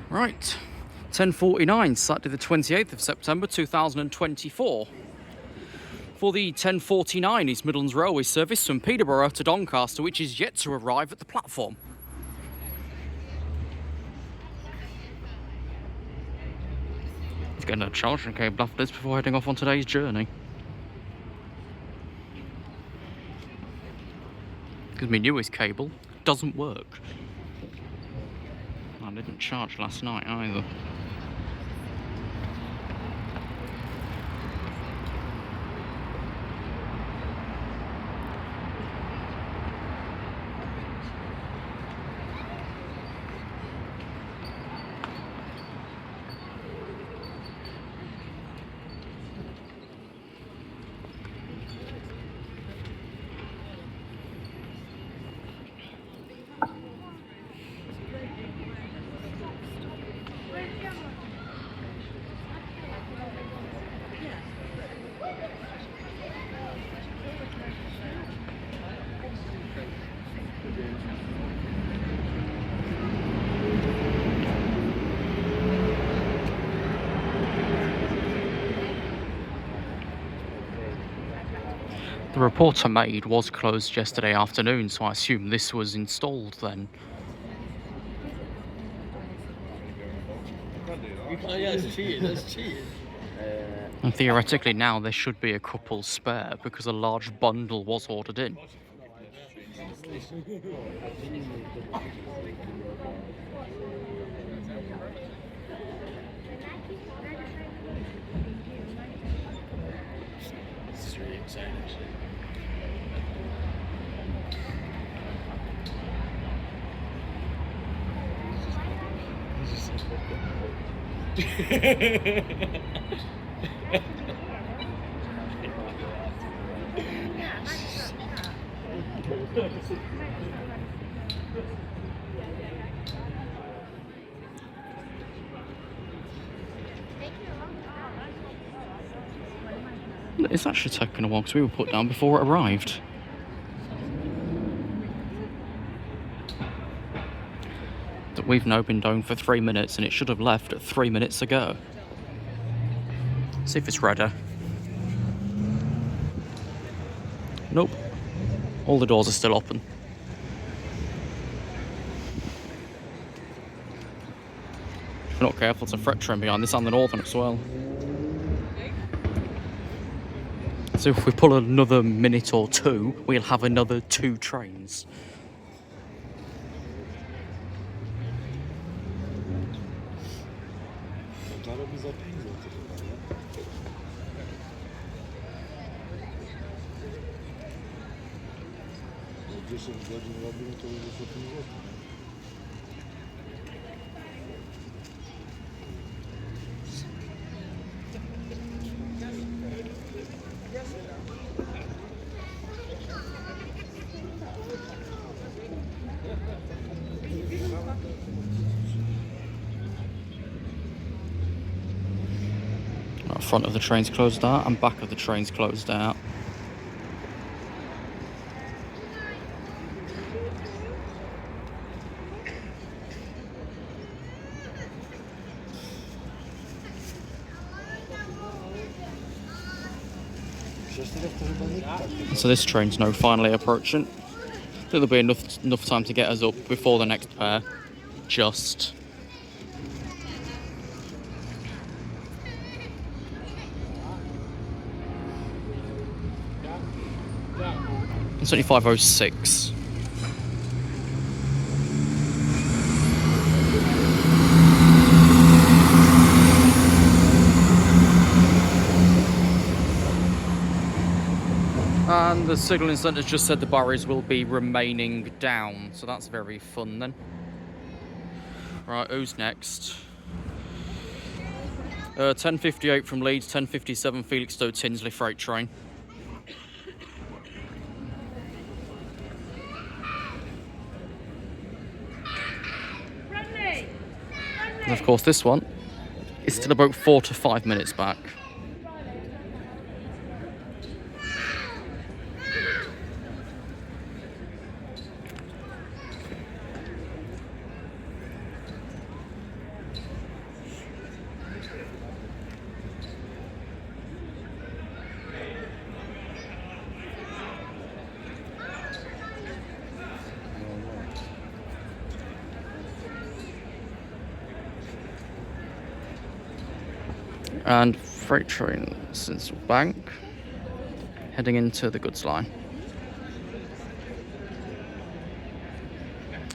Right, 10:49, Saturday the 28th of September 2024. For the 10:49 East Midlands Railway service from Peterborough to Doncaster, which is yet to arrive at the platform. Let's get a charging cable after this before heading off on today's journey. Because my newest cable doesn't work. I didn't charge last night either. The report I made was closed yesterday afternoon, so I assume this was installed then. Oh yeah, it's cheating, that's cheating. And theoretically now there should be a couple spare because a large bundle was ordered in. This is really exciting actually. It's actually taken a while because we were put down before it arrived. That we've now been down for 3 minutes and it should have left 3 minutes ago. See if it's ready. Nope. All the doors are still open. If we're not careful, it's a freight train behind this and the Northern as well. So if we pull another minute or two, we'll have another 2 trains. Front of the train's closed out and back of the train's closed out. So this train's now finally approaching. I think there'll be enough time to get us up before the next pair. Just. It's only 5:06. And the signalling centre's just said the barriers will be remaining down, so that's very fun then. Right, who's next? 10:58 from Leeds, 10:57 Felixstowe Tinsley freight train. And of course this one is still about 4 to 5 minutes back. And freight train since Bank, heading into the goods line.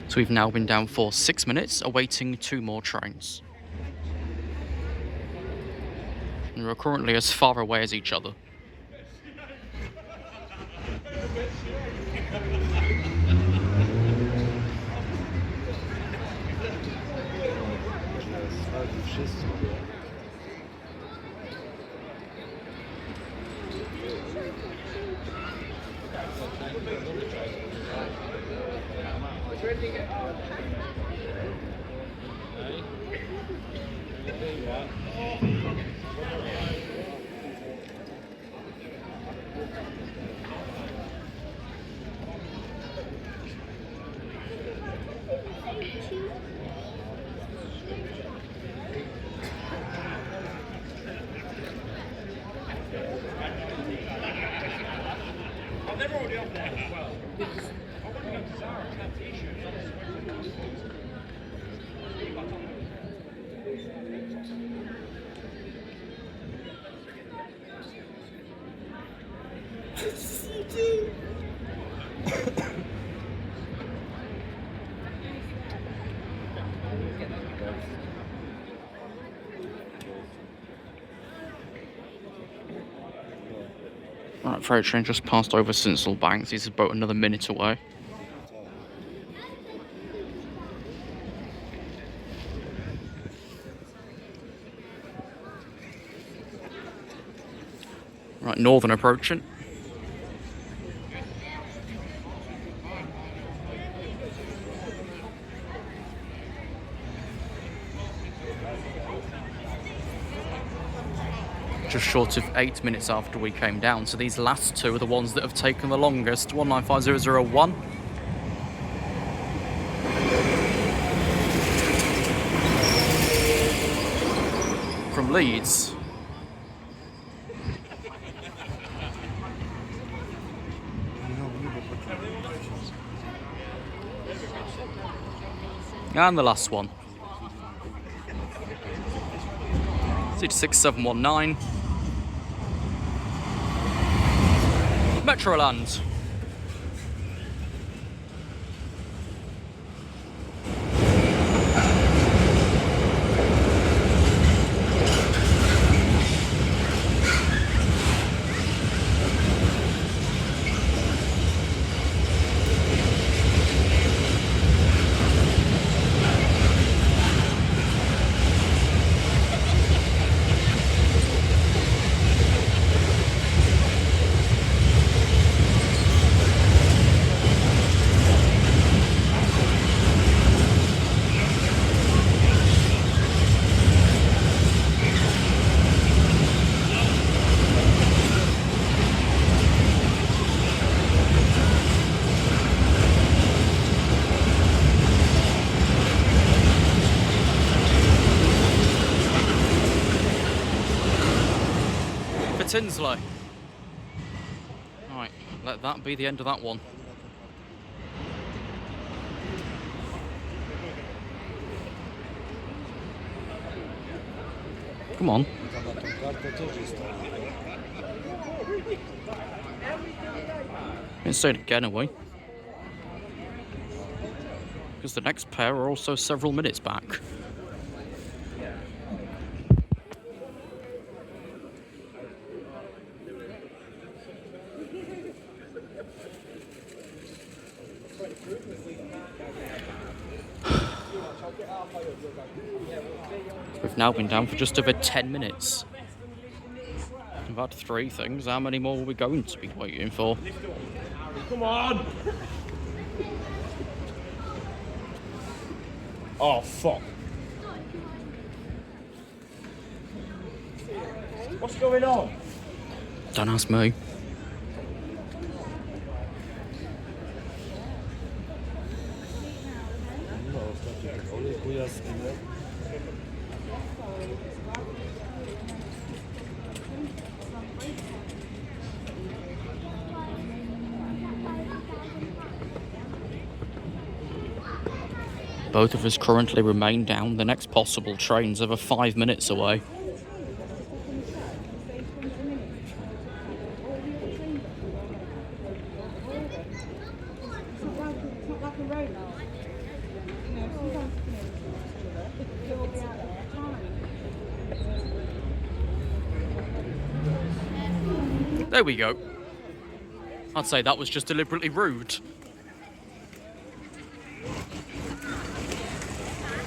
So we've now been down for 6 minutes, awaiting 2 more trains. And we're currently as far away as each other. Right, freight train just passed over Sinsel Banks. He's about another minute away. Right, Northern approaching. Just short of 8 minutes after we came down. So these last 2 are the ones that have taken the longest. 195001. From Leeds. And the last one. 6719. Metroland. Tinsley. Right, let that be the end of that one. Come on. Let's say it again, are we? Because the next pair are also several minutes back. We've now been down for just over 10 minutes. We've had 3 things. How many more are we going to be waiting for? Come on! Oh, fuck. What's going on? Don't ask me. Both of us currently remain down. The next possible train's over 5 minutes away. There we go. I'd say that was just deliberately rude.